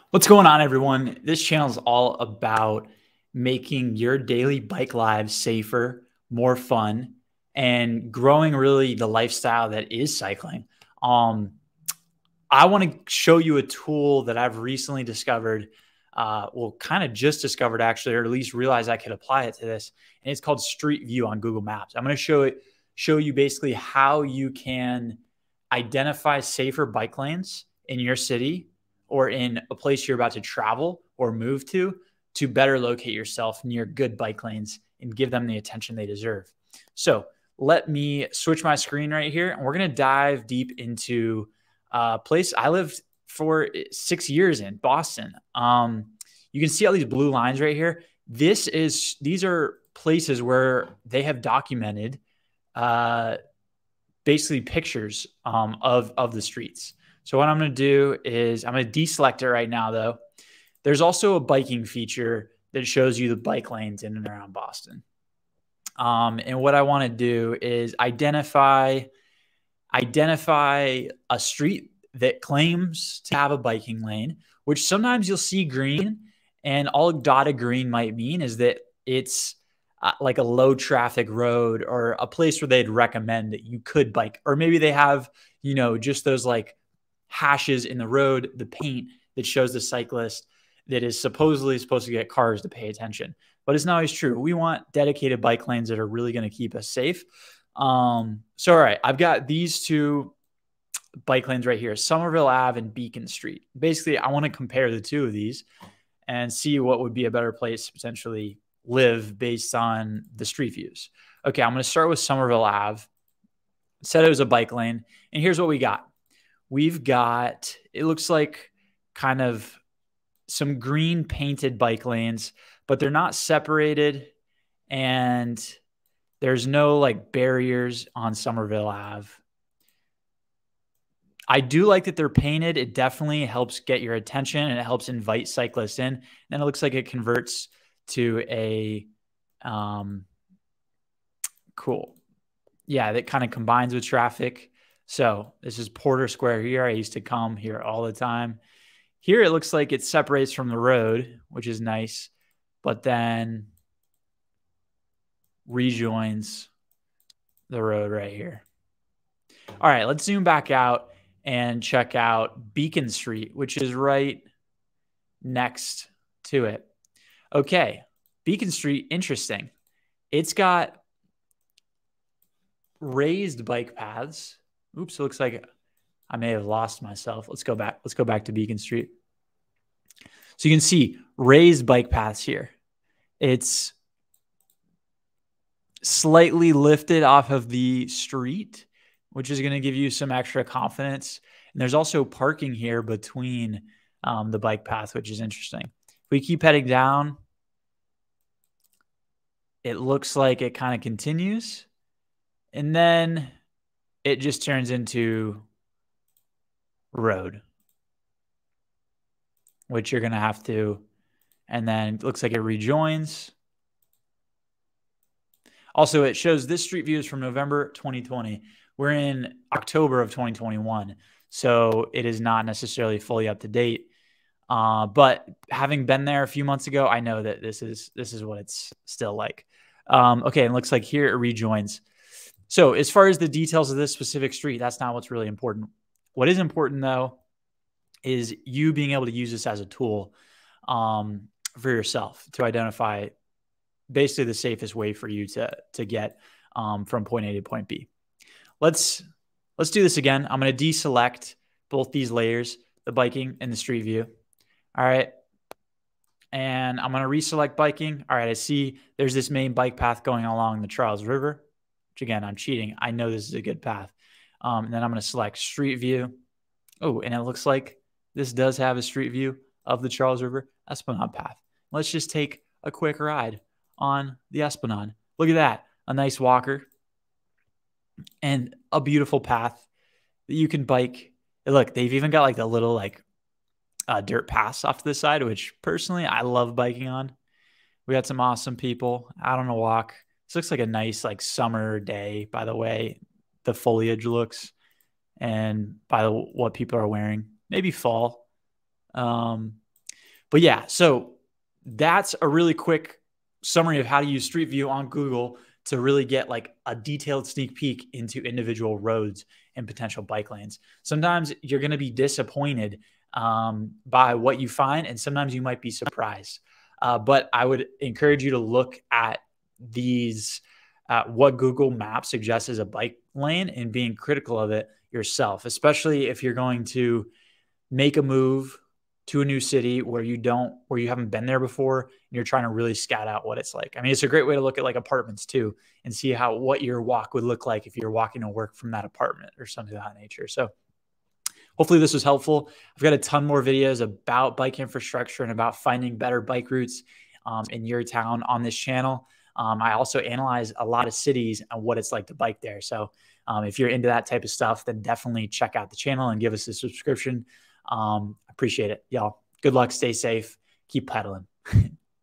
What's going on, everyone? This channel is all about making your daily bike lives safer, more fun, and growing really the lifestyle that is cycling. Um, I want to show you a tool that I've recently discovered, kind of just discovered actually, or at least realized I could apply it to this. And it's called Street View on Google Maps. I'm going to show you basically how you can identify safer bike lanes in your city or in a place you're about to travel or move to better locate yourself near good bike lanes and give them the attention they deserve. So let me switch my screen right here, and we're going to dive deep into place I lived for 6 years in, Boston. You can see all these blue lines right here. These are places where they have documented basically pictures of the streets. So what I'm going to do is I'm going to deselect it right now, though. There's also a biking feature that shows you the bike lanes in and around Boston. And what I want to do is identify a street that claims to have a biking lane, which sometimes you'll see green, and all dotted green might mean is that it's like a low traffic road or a place where they'd recommend that you could bike, or maybe they have, just those like hashes in the road, the paint that shows the cyclist that is supposedly supposed to get cars to pay attention. But it's not always true. We want dedicated bike lanes that are really going to keep us safe. All right, I've got these two bike lanes right here, Somerville Ave and Beacon Street. Basically, I want to compare the two of these and see what would be a better place to potentially live based on the street views. Okay, I'm going to start with Somerville Ave. It said it was a bike lane, and here's what we got. We've got, it looks like kind of some green painted bike lanes, but they're not separated, and there's no like barriers on Somerville Ave. I do like that they're painted. It definitely helps get your attention, and it helps invite cyclists in. And it looks like it converts to a cool. Yeah, that kind of combines with traffic. So this is Porter Square here. I used to come here all the time. Here it looks like it separates from the road, which is nice, but then rejoins the road right here. All right, let's zoom back out and check out Beacon Street, which is right next to it. Okay, Beacon Street, interesting. It's got raised bike paths. Oops, it looks like I may have lost myself. Let's go back. Let's go back to Beacon Street. So you can see raised bike paths here. It's slightly lifted off of the street, which is going to give you some extra confidence. And there's also parking here between the bike path, which is interesting. If we keep heading down, it looks like it kind of continues. And then it just turns into road, which you're going to have to, and then it looks like it rejoins. Also, it shows this street view is from November 2020. We're in October of 2021, so it is not necessarily fully up to date. But having been there a few months ago, I know that this is what it's still like. Okay, and it looks like here it rejoins. So as far as the details of this specific street, that's not what's really important. What is important, though, is you being able to use this as a tool for yourself to identify basically the safest way for you to get from point A to point B. Let's do this again. I'm going to deselect both these layers, the biking and the street view. All right. And I'm going to reselect biking. All right. I see there's this main bike path going along the Charles River, which again, I'm cheating. I know this is a good path. And then I'm going to select street view. Oh, and it looks like this does have a street view of the Charles River Esplanade path. Let's just take a quick ride on the Esplanade. Look at that. A nice walker and a beautiful path that you can bike. And look, they've even got like the little like dirt paths off to the side, which personally I love biking on. We had some awesome people out on a walk. This looks like a nice like summer day, by the way. The foliage looks, and by what people are wearing, maybe fall. But yeah, so that's a really quick summary of how to use Street View on Google to really get like a detailed sneak peek into individual roads and potential bike lanes. Sometimes you're going to be disappointed by what you find, and sometimes you might be surprised. But I would encourage you to look at these, what Google Maps suggests as a bike lane, and being critical of it yourself, especially if you're going to make a move to a new city where you haven't been there before, and you're trying to really scout out what it's like. I mean, it's a great way to look at like apartments too, and see what your walk would look like if you're walking to work from that apartment or something of that nature. So hopefully this was helpful. I've got a ton more videos about bike infrastructure and about finding better bike routes in your town on this channel. I also analyze a lot of cities and what it's like to bike there. So if you're into that type of stuff, then definitely check out the channel and give us a subscription. Appreciate it, y'all. Good luck. Stay safe. Keep pedaling.